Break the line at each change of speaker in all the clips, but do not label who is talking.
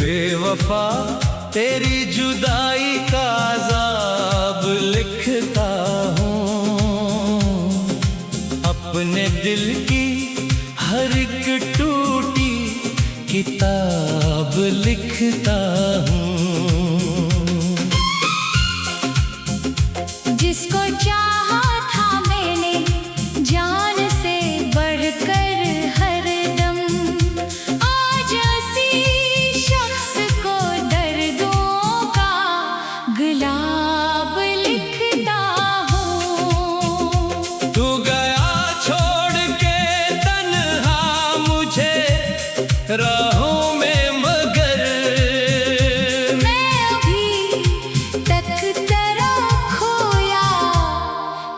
बेवफा तेरी जुदाई का अज़ाब लिखता हूँ, अपने दिल की हर एक टूटी किताब लिखता हूँ।
जिसको चाहा था मैंने जान से बढ़कर हरदम, आज ऐसी शख्स को दर्दों का गुलाब लिखता हूँ।
तू गया छोड़ के तन्हा मुझे राहों में, मगर
मैं अभी तक तेरा खोया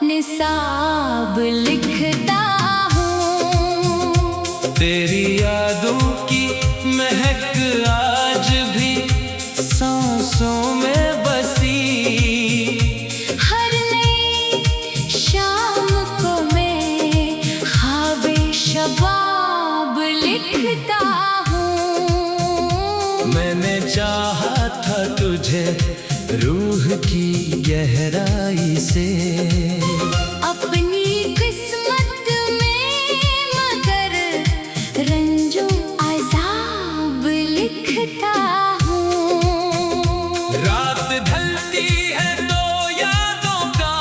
निसाब लिखता हूँ।
तेरी यादों की महक आज भी सांसों में बसी,
हर नई शाम को मैं ख्वाबे शबाब लिखता हूँ।
मैंने चाहा था तुझे रूह की गहराई से,
अपनी किस्मत में मगर रंजो अज़ाब लिखता हूँ।
रात ढलती है तो यादों का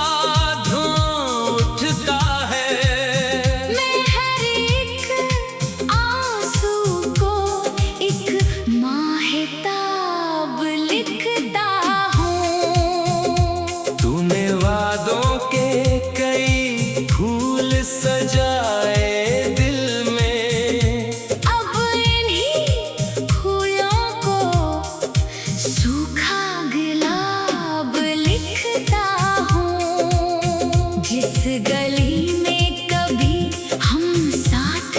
धुआं उठता है,
मैं हर एक आंसू को एक माहिताब लिखता हूँ।
तूने वादों के कई फूल सजाए दिल में,
अब इन्हीं फूलों को सूखा गुलाब लिखता हूँ। जिस गली में कभी हम साथ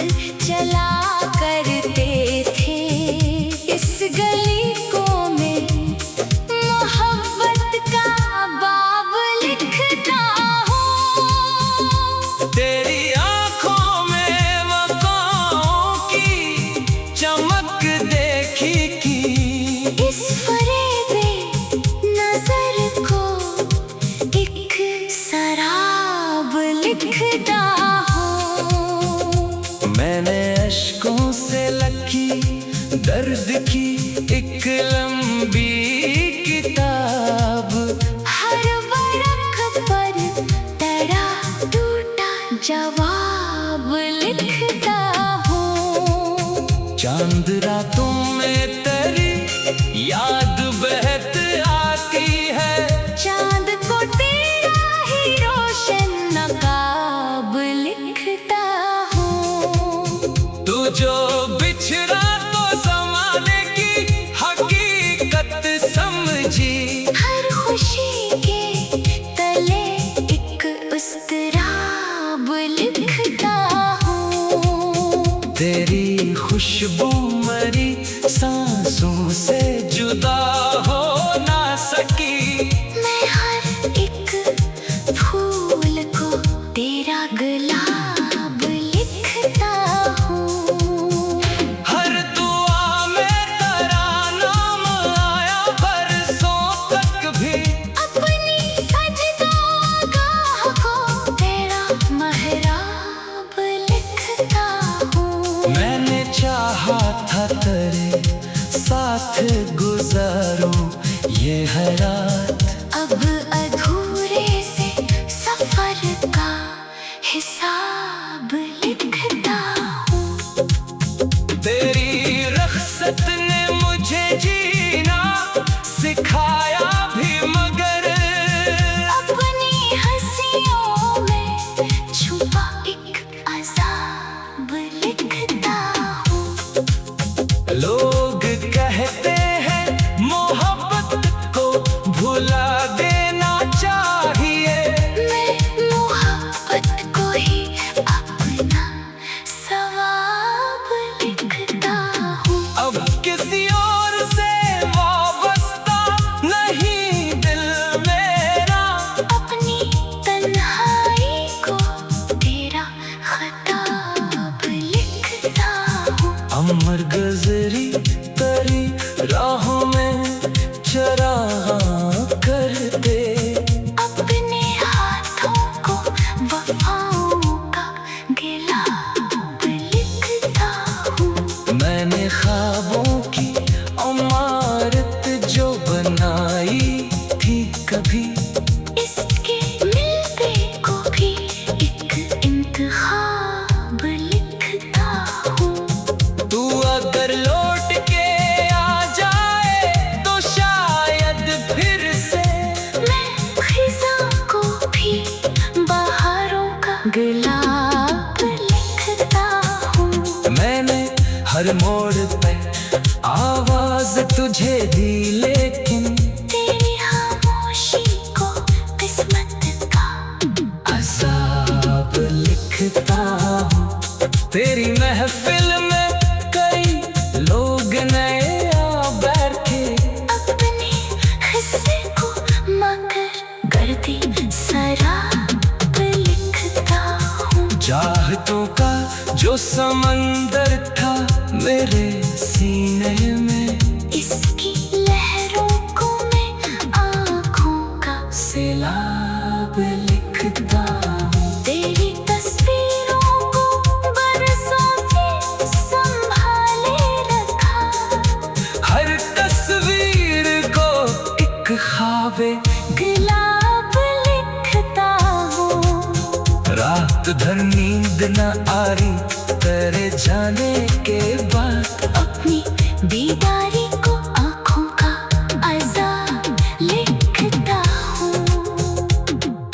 चला करते थे, इस गली को मैं मोहब्बत का बाब लिखता हूँ।
तेरी आंखों में वफाओं की चमक देखी की,
इस फरेबे नजर को एक शराब लिखता हूँ।
मैंने अश्कों से लखी दर्द की एक लंबी किताब,
हर वर्क पर तेरा टूटा जवाब लिखता हूँ।
चांद रातों में तेरी याद बहत आती है,
चांद को तेरा ही रोशन नकाब लिखता हूँ।
तू जो बिछड़ा तो ज़माने की हकीकत समझी,
हर खुशी के तले एक उस्तराब लिखता हूँ।
तेरी खुशबू मरी सांसों से जुदा हो ना सकी,
मैं हर एक फूल को तेरा गुलाब लिखता हूँ।
हर दुआ में तेरा नाम आया बरसों तक भी,
अपनी सजदागाह को तेरा महराब लिखता हूँ।
मैंने चाहा था तेरे साथ गुजारूं ये हर रात,
अब अधूरे से सफर का हिसाब लिखता हूँ।
तेरी रख्सत ने मुझे जीना सिखाया भी, मगर
अपनी हंसियों में छुपा एक अज़ाब लिखता हूँ।
लोग कहते हैं मोहब्बत को भुला देना चाहिए,
मैं मोहब्बत को ही अपना सवाब लिखता हूँ।
अब किसी और से वाबस्ता नहीं दिल मेरा,
अपनी तन्हाई को तेरा खताब लिखता हूँ।
अमर गजरी भरी राहों में चराहा कर दे।
अपने हाथों को वफाओं का गिलाब लिखता हूँ।
मैंने ख्वाबों की इमारत जो बनाई थी कभी,
इसके मिलते को भी एक इंतखाब लिखता हूँ।
तू अगर लौट के आ जाए तो शायद फिर से
मैं खिज़ां को भी बहारों का गुलाब लिखता हूँ।
मैंने हर मोड़ पे आवाज तुझे दी, लेकिन
तेरी खामोशी को किस्मत का
अज़ाब लिखता हूँ। तेरी महफिल में कई लोग नए आ बैठे,
अपने हिस्से को मगर गर्दी शराब लिखता हूँ।
चाहतों का जो समंदर था मेरे सीने में,
इसकी लहरों को मैं आँखों का
सैलाब लिखता हूँ।
तेरी तस्वीरों को बरसों से संभाले रखा।
हर तस्वीर को एक ख्वाबे
गुलाब लिखता हूँ।
रात भर नींद न आ रही तेरे जाने के बाद,
अपनी बीमारी को आँखों का अज़ाब लिखता हूँ।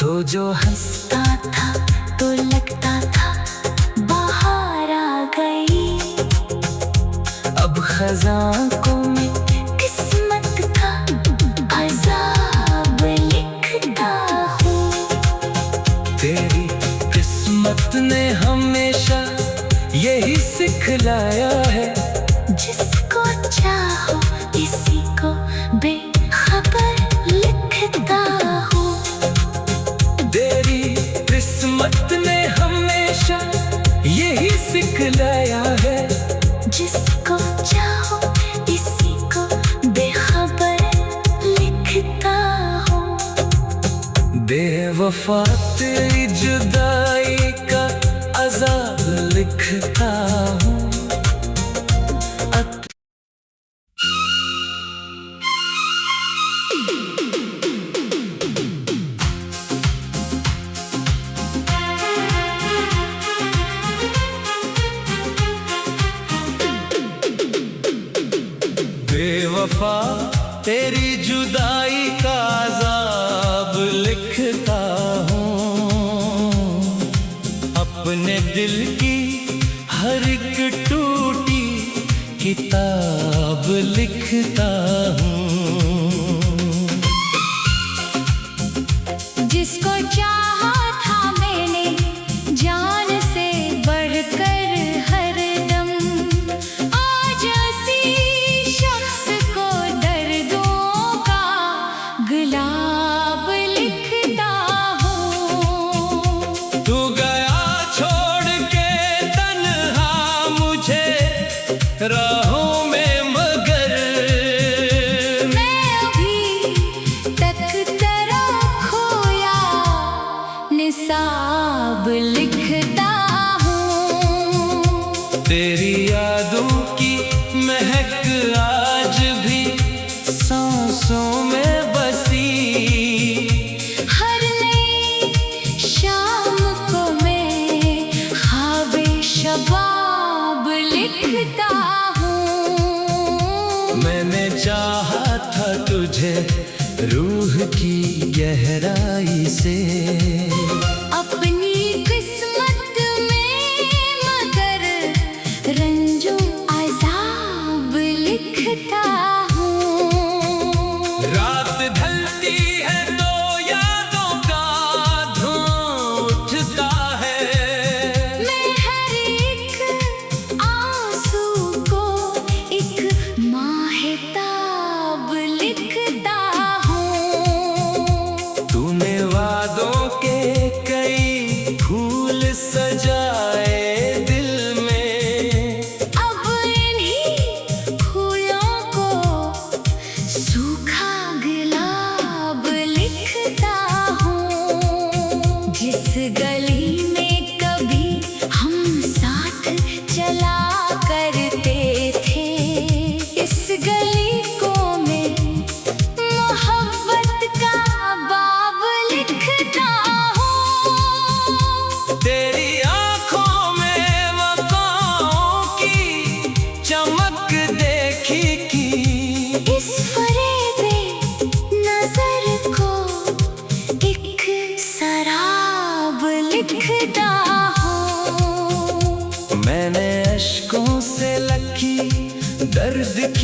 तो जो
हंसता था तो लगता था बाहर आ गई।
अब खज़ां को मैं
किस्मत का अज़ाब लिखता हूँ।
तेरी किस्मत ने हमेशा यही सिखलाया है,
जिसको चाहो इसी को बेखबर लिखता हूँ।
तेरी किस्मत ने हमेशा यही सिखलाया है,
जिसको चाहो इसी को बेखबर लिखता हूँ।
बेवफा तेरी जुदाई का अज़ाब लिखता हूँ। बेवफा तेरी जुदाई का अज़ाब लिखता हूँ। अपने दिल की हर एक टूटी किताब लिखता हूँ।
जिसको चाहा था मैंने जान से बढ़कर हरदम, आज उसी शख्स को दर्दों का गुलाब लिखता हूँ।
तू गया छोड़ के तन्हा मुझे राहों में, मगर
मैं अभी तक तेरा खोया निसाब लिखता हूँ।
तेरी यादों की महक आज भी सांसों में बसी।
हर नई शाम को मैं ख्वाबे शबाब लिखता हूँ।
मैंने चाहा था तुझे रूह की गहराई से,
अपनी किस्मत में मगर रंजो अज़ाब लिखता हूँ।
रात ढलती है तो यादों का धुआं उठता है।
मैं हर एक आंसू को एक माहिताब लिखता हूँ।
तूने वादों के कई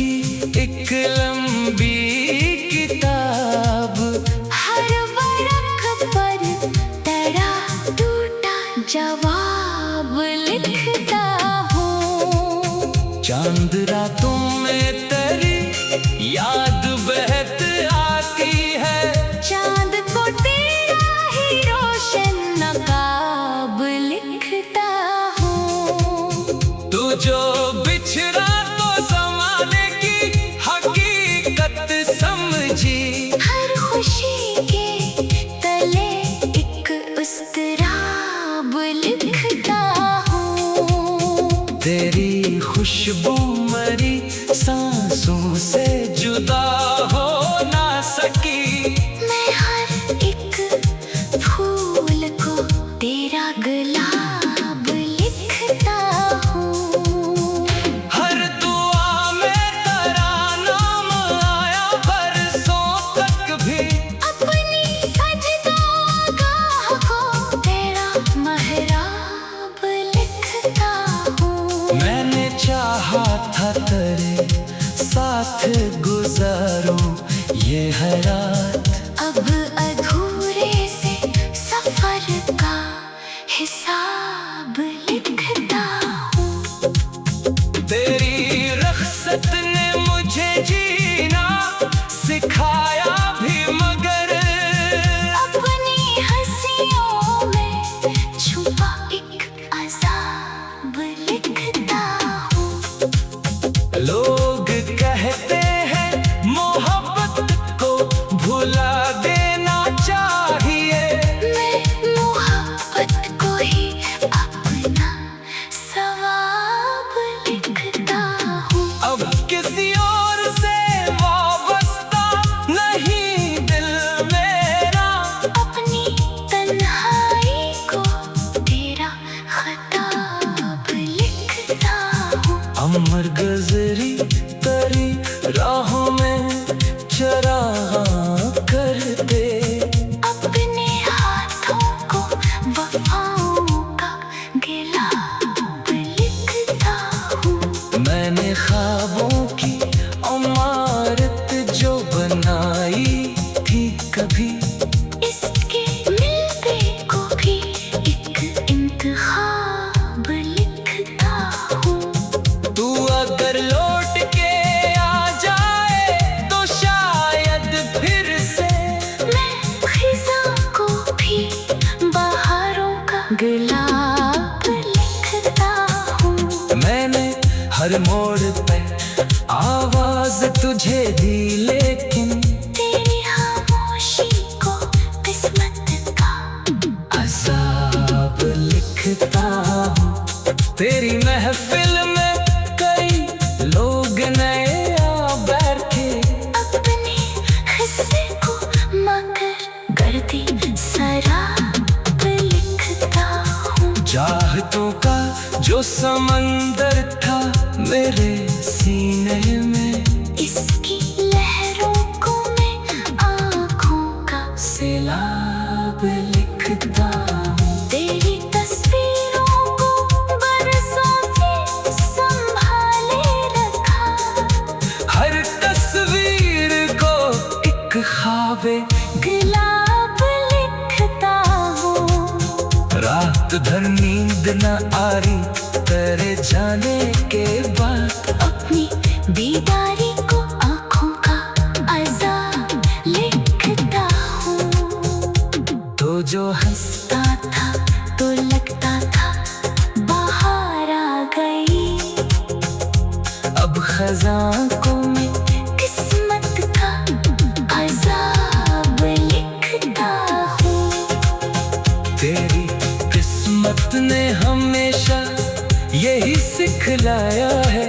की एक लंबी किताब।
हर वर्क पर तेरा टूटा जवाब लिखता हूँ।
चांद रातों में तेरी याद बहत आती है।
चांद को तेरा ही रोशन नकाब लिखता हूँ।
तू जो बिछड़ा तो ज़माने की हकीकत समझी।
हर खुशी के तले एक उस्तराब लिखता हूँ।
तेरी खुशबू मरी सांसों से जुदा हो ना सकी।
मैं हर एक फूल को तेरा गुलाब लिखता हूँ।
हर दुआ में तेरा नाम आया बरसों तक भी।
अपनी सजदागाह को तेरा महराब लिखता हूँ।
मैंने चाहा था तेरे साथ गुजारूं ये है रात।
अब अधूरे से सफर का हिसाब लिखता हूँ।
तेरी रख्सत ने मुझे जीना सिखाया भी, मगर
अपनी हंसियों में छुपा एक अज़ाब लिखता हूँ।
लोग कहते हैं मोहब्बत को भुला देना चाहिए।
मैं मोहब्बत को ही अपना सवाब लिखता हूँ।
अब किसी और से वाबस्ता नहीं दिल मेरा।
अपनी तन्हाई को तेरा खताब लिखता हूँ।
अमर गुज़री तेरी राहों में चरागा करते।
अपने हाथों को वफाओं का गिलाब लिखता हूँ।
मैंने ख्वाबों की इमारत जो बनाई थी कभी।
इसके मिलते को भी एक इंतखाब लिखता हूँ।
तू अगर लौट के आ जाए तो शायद फिर से
मैं खिज़ां को भी बहारों का गुलाब लिखता हूँ।
मैंने हर मोड़ पे आवाज तुझे दी, लेकिन
तेरी खामोशी को किस्मत का
अज़ाब लिखता हूँ। तेरी महफिल में कई लोग नए आ बैठे।
अपने हिस्से को मगर गर्दी शराब लिखता हूँ।
चाहतों का जो समंदर था मेरे सीने में,
इसकी लहरों को मैं आँखों का
सैलाब लिखता हूँ।
तेरी तस्वीरों को बरसों से संभाले रखा।
हर तस्वीर को एक ख्वाबे
गुलाब लिखता हूँ।
रात भर नींद न आ रही तेरे जाने के बाद।
अपनी बेदारी को आँखों का अज़ाब लिखता हूँ।
तो जो
हंसता था तो लगता था बाहर आ गई।
अब खज़ां को मैं
किस्मत का अज़ाब लिखता हूँ।
तेरी किस्मत ने हमेशा यही सिखलाया है।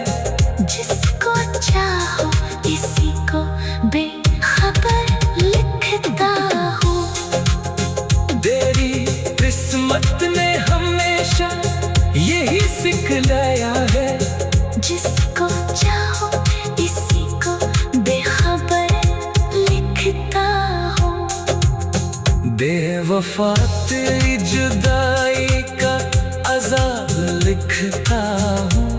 जिसको चाहो इसी को बेखबर लिखता हूँ।
तेरी किस्मत ने हमेशा यही सिखलाया है।
जिसको चाहो इसी को बेखबर लिखता हूँ।
बेवफा तेरी जुदाई का अज़ाब लिखता हूँ।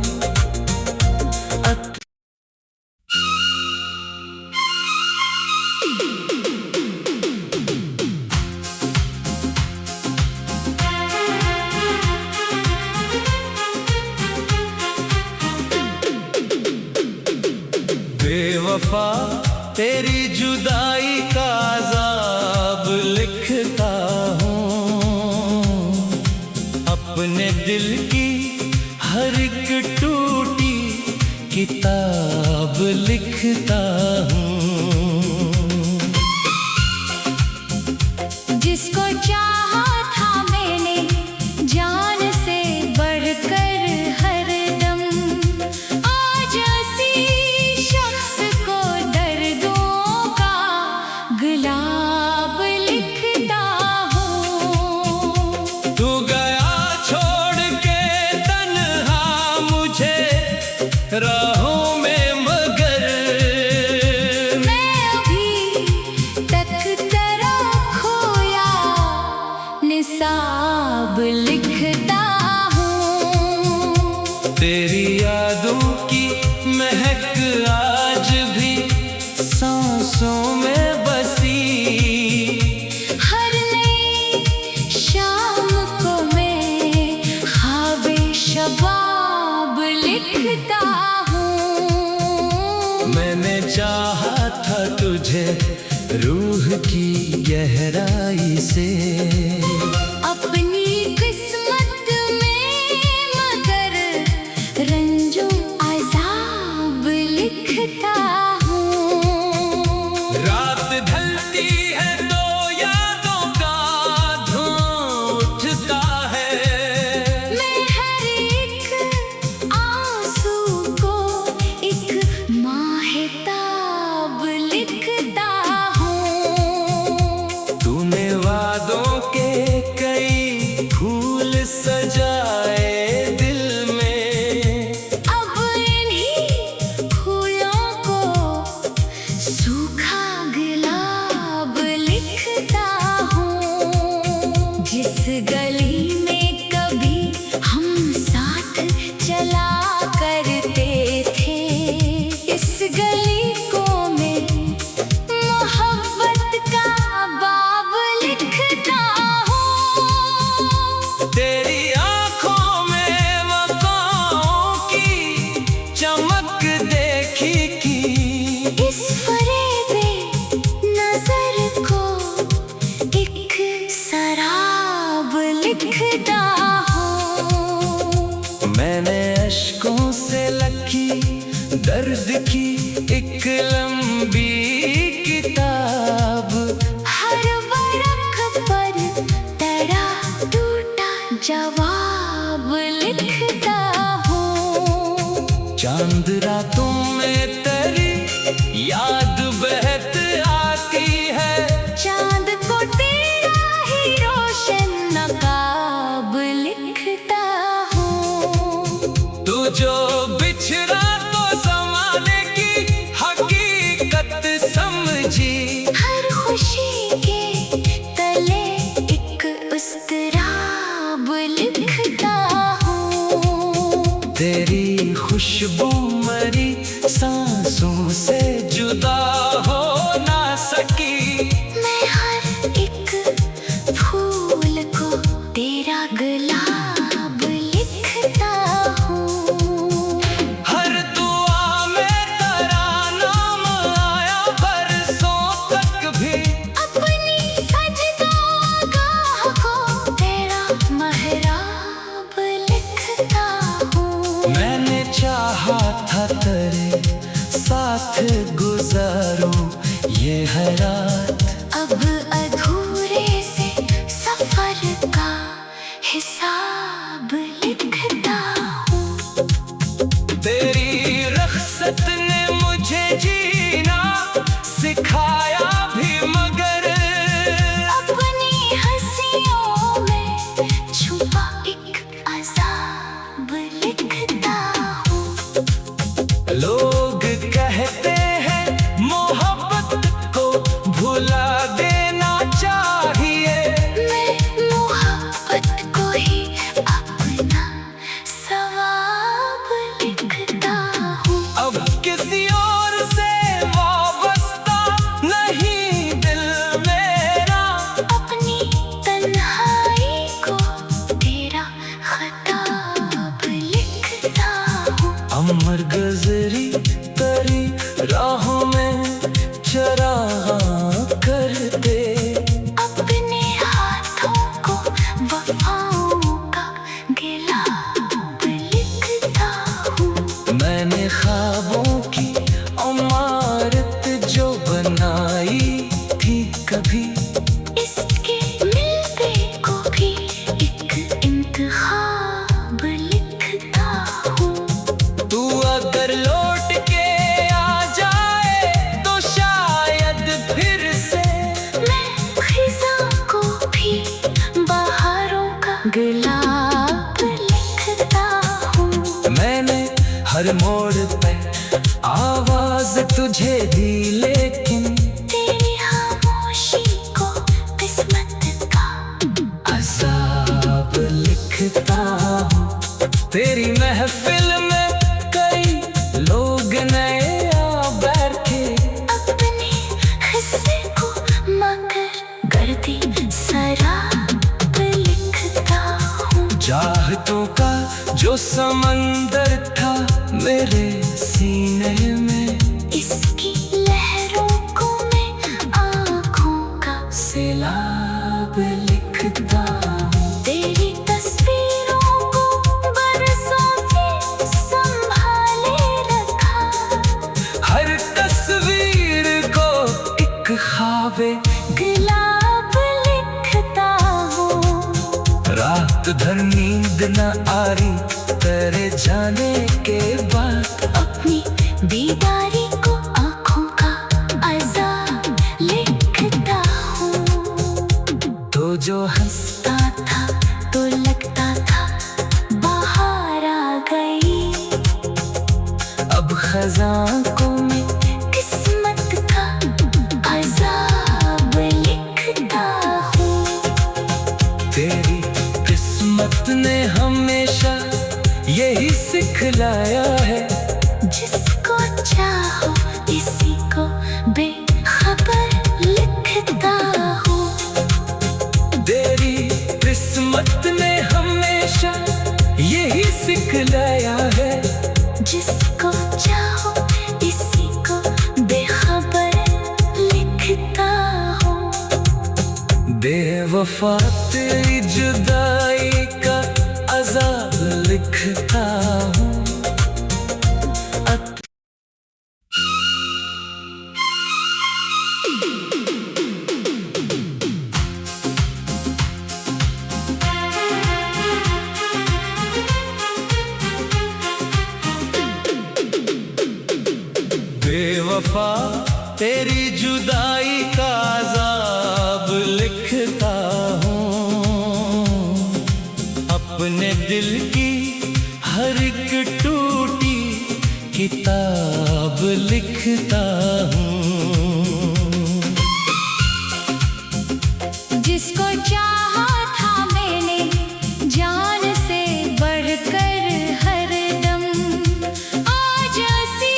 बेवफा तेरी जुदाई का अज़ाब लिखता हूँ, अपने दिल की हर एक टूटी किताब लिखता हूँ।
जिसको चाहा था मैंने जान से बढ़कर हरदम, आज उसी शख्स को दर्दों का गुलाब लिखता हूँ।
तू गया छोड़ के तन्हा मुझे राहों में, मगर
मैं अभी तक तेरा खोया निसाब लिखता हूँ।
तेरी यादों की महक आज भी सांसों में बसी,
हर नई शाम को मैं ख्वाबे शबाब लिखता हूँ।
मैंने चाहा था तुझे रूह की गहराई से,
अपनी किस्मत में, मगर रंजो अज़ाब लिखता हूँ।
रात ढलती है तो यादों का धुआं उठता है,
मैं हर एक आंसू को एक माहिताब लिखता हूँ।
तूने वादों के कई फूल सजाए दिल में,
अब इन्हीं फूलों को सूखा गुलाब लिखता हूँ। जिस गली में कभी हम साथ चला करते थे, इस गली को मैं मोहब्बत का बाब लिखता हूँ।
तेरी आंखों में वफाओं की चमक देखी की,
इस फरेबे नजर को एक शराब लिखता हूँ।
मैंने अश्कों से लखी दर्द की एक लंबी किताब,
हर वर्क पर तेरा टूटा जवाब लिखता हूँ।
चांद रातों में तेरी याद बहत आती है,
चांद को तेरा ही रोशन नकाब लिखता हूँ।
तू जो बिछड़ा तो ज़माने की हकीकत समझी,
हर खुशी के तले एक उस्तराब लिखता हूँ।
तेरी खुशबू मरी सांसों से जुदा हो ना सकी,
मैं हर एक फूल को तेरा गुलाब लिखता हूँ।
हर दुआ में तेरा नाम आया बरसों तक भी,
अपनी सजदागाह को तेरा महराब लिखता हूँ।
मैंने चाहा था तेरे साथ गुजारूं ये है रात,
अब अधूरे से सफर का हिसाब लिखता हूँ।
तेरी रख्सत ने मुझे जीना सिखाया भी, मगर
अपनी हंसियों में छुपा एक अज़ाब लिखता हूँ।
लोग कहते हैं मोहब्बत को भुला देना चाहिए,
मैं मोहब्बत को ही अपना सवाब लिखता हूँ।
अब किसी और से हर मोड़ पे आवाज तुझे दी, लेकिन
तेरी खामोशी को किस्मत का
अज़ाब लिखता हूँ। तेरी महफिल में कई लोग नए आ बैठे,
अपने हिस्से को मगर गर्दी शराब लिखता हूँ।
चाहतों का जो समंदर था मेरे सीने में,
इसकी लहरों को मैं आँखों का
सैलाब लिखता हूँ।
तेरी तस्वीरों को बरसों से संभाले रखा,
हर तस्वीर को एक ख्वाबे
गुलाब लिखता हूँ।
रात भर नींद न आ रही तेरे जाने के बाद,
अपनी दीदारी को आँखों का अज़ाब लिखता हूँ।
तो जो
हंसता था तो लगता था बाहर आ गई,
अब खज़ां को मैं
किस्मत का अज़ाब लिखता हूँ।
तेरी किस्मत ने हमेशा यही सिखलाया है,
जिसको चाहो इसी को बेखबर लिखता हूँ।
तेरी किस्मत ने हमेशा यही सिखलाया है,
जिसको चाहो इसी को बेखबर लिखता हूँ।
बेवफा तेरी जुदाई का अज़ाब लिखता हूँ। बेवफा तेरी जुदाई का अज़ाब लिखता हूँ। अपने दिल की हर एक टूटी किताब लिखता हूँ।
जिसको चाहा था मैंने जान से बढ़कर हरदम, आज उसी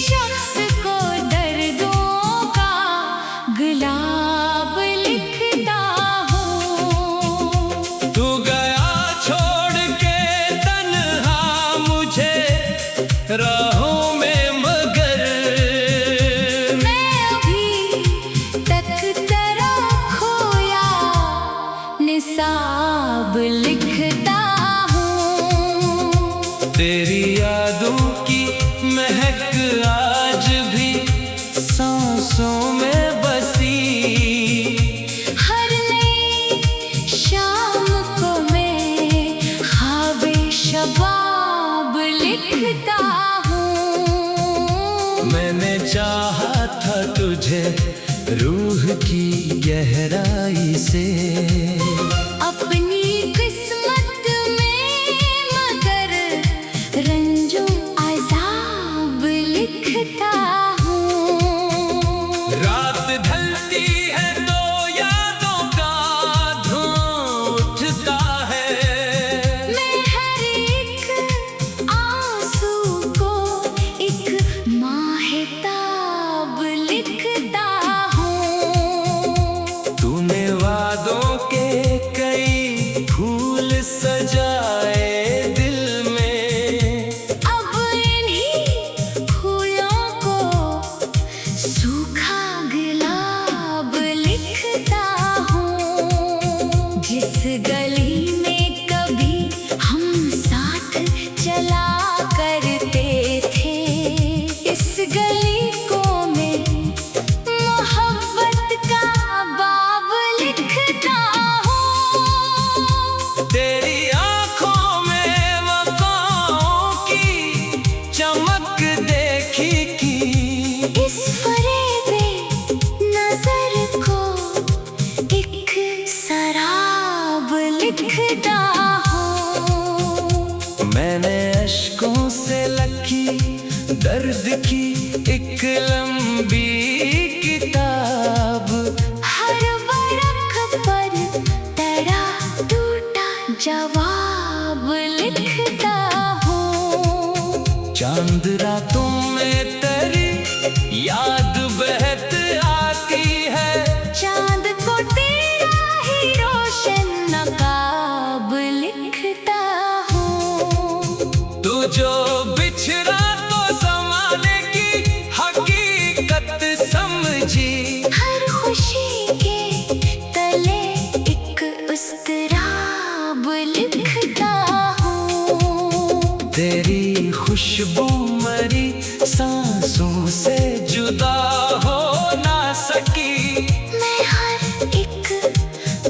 शख्स को दर्दों का गुलाब लिखता हूँ।
तू गया छोड़ के तन्हा मुझे राहों में, मगर
मैं अभी तक तेरा खोया निसाब लिखता हूँ।
तेरी यादों की महक आज भी सांसों में बसी,
हर नई शाम को मैं ख्वाबे शबाब लिखता हूँ।
मैंने चाहा था तुझे रूह की गहराई से,
अपनी किस्मत में मगर रंजो अज़ाब लिखता हूँ।
रात ढलती है तो यादों का धुआं उठता है,
मैं हर एक आंसू को एक माहिताब लिखता हूँ।
तूने वादों के कई चांद रातों में तेरी याद बहत आती है।
चांद को तेरा ही रोशन नकाब लिखता हूँ।
तू जो बिछड़ा तो ज़माने की हकीकत समझी।
हर खुशी के तले एक उस्तराब लिखता हूँ।
तेरी खुशबू मरी सांसों से जुदा हो ना सकी।
मैं हर एक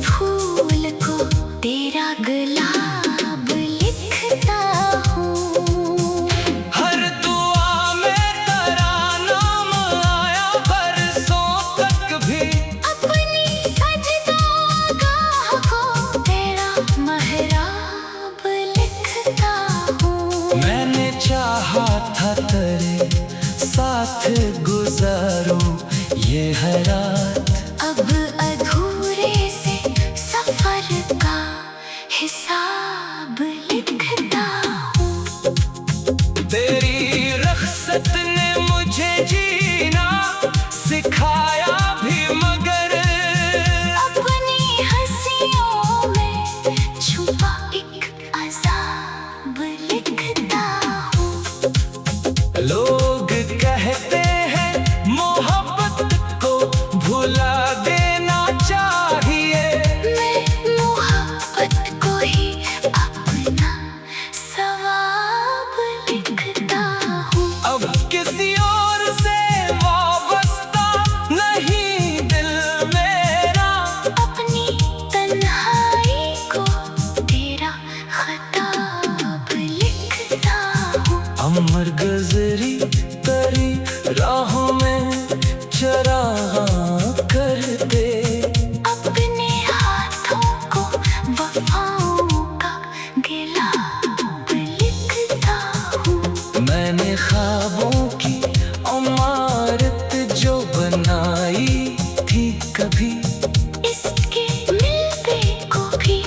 फूल को तेरा गुलाब लिखता हूँ।
हर दुआ में तेरा नाम आया बरसों तक भी।
अपनी सजदागाह को तेरा महराब लिखता हूँ।
मैंने चाहा था तेरे साथ गुजारूं ये है रात।
अब अधूरे से सफर का हिसाब लिखता हूँ।
तेरी रख्सत ने मुझे जीना सिखाया भी, मगर
अपनी हंसियों में छुपा एक अज़ाब लिखता हूँ।
लोग कहते हैं मोहब्बत को भुला देना चाहिए।
मैं मोहब्बत को ही अपना सवाब लिखता हूँ।
अब किसी और से वाबस्ता नहीं दिल मेरा।
अपनी तन्हाई को तेरा खताब लिखता हूँ।
अमर गुज़री तेरी राहों में चरागा कर दे।
अपने हाथों को वफाओं का गिलाब लिखता हूँ।
मैंने ख्वाबों की इमारत जो बनाई थी कभी।
इसके मिलते को भी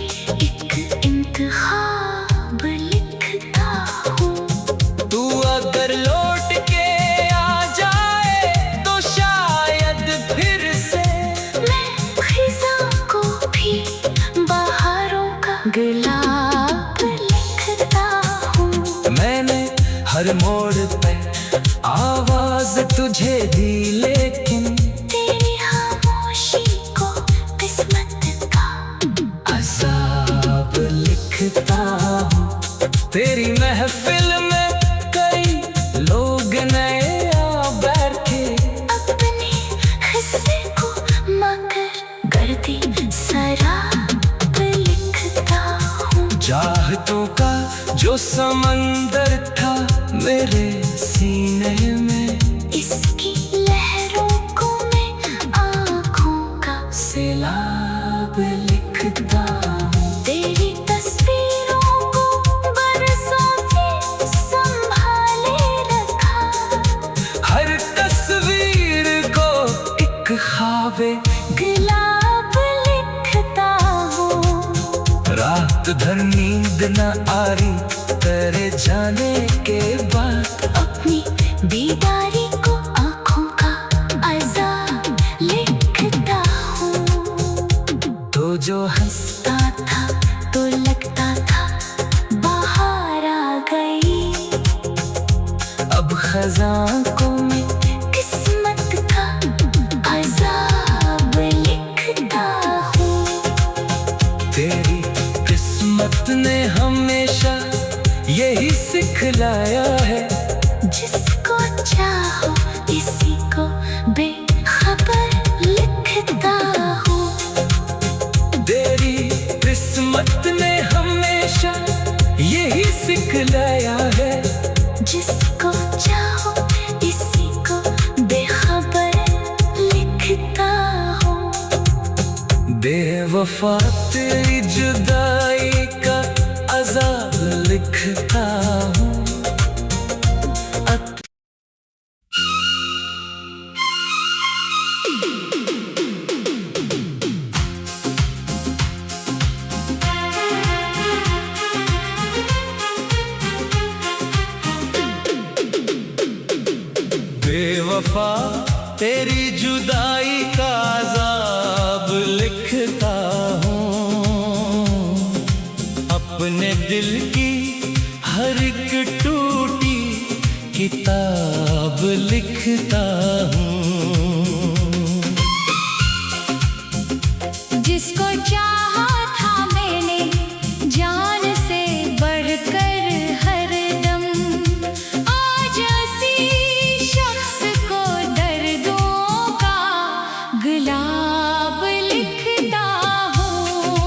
एक इंतखाब लिखता हूँ।
तू अगर लौट के आ जाए तो शायद फिर से
मैं खिज़ां को भी बहारों का गुलाब लिखता हूँ।
मैंने हर मोड़ पे आवाज तुझे दी, लेकिन
तेरी खामोशी को किस्मत का
अज़ाब लिखता हूँ। तेरी महफिल में कई लोग नए आ बैठे।
अपने हिस्से को मगर गर्दी शराब लिखता हूँ।
चाहतों का जो समंदर था मेरे सीने में,
इसकी लहरों को मैं आँखों का
सैलाब लिखता हूँ।
तेरी तस्वीरों को बरसों से संभाले रखा।
हर तस्वीर को एक ख्वाबे
गुलाब लिखता हूँ।
रात भर नींद न आ रही तेरे जाने के बाद।
अपनी बेदारी को आँखों का अज़ाब लिखता हूँ।
तो जो
हंसता था तो लगता था बाहर आ गई।
अब खज़ां को मैं
किस्मत का अज़ाब लिखता हूँ।
तेरी किस्मत ने हमेशा यही सिखलाया है।
जिसको चाहो इसी को बेखबर लिखता हूँ।
तेरी किस्मत ने हमेशा यही सिखलाया है।
जिसको चाहो इसी को बेखबर लिखता हूँ।
बेवफा तेरी जुदाई का अज़ाब लिखता हूँ। बेवफा तेरी जुदाई का अज़ाब लिखता हूँ, अपने दिल की हर एक टूटी किताब लिखता हूँ।
जिसको चाहा था मैंने जान से बढ़कर हरदम, आज ऐसी शख्स को दर्दों का गुलाब लिखता हूँ।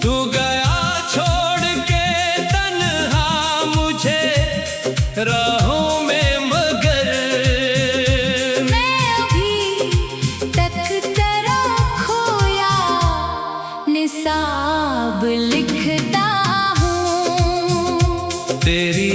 तू गया छोड़ के तन्हा मुझे राहों में, मगर
मैं अभी तक तेरा खोया निसाब लिखता हूँ।
तेरी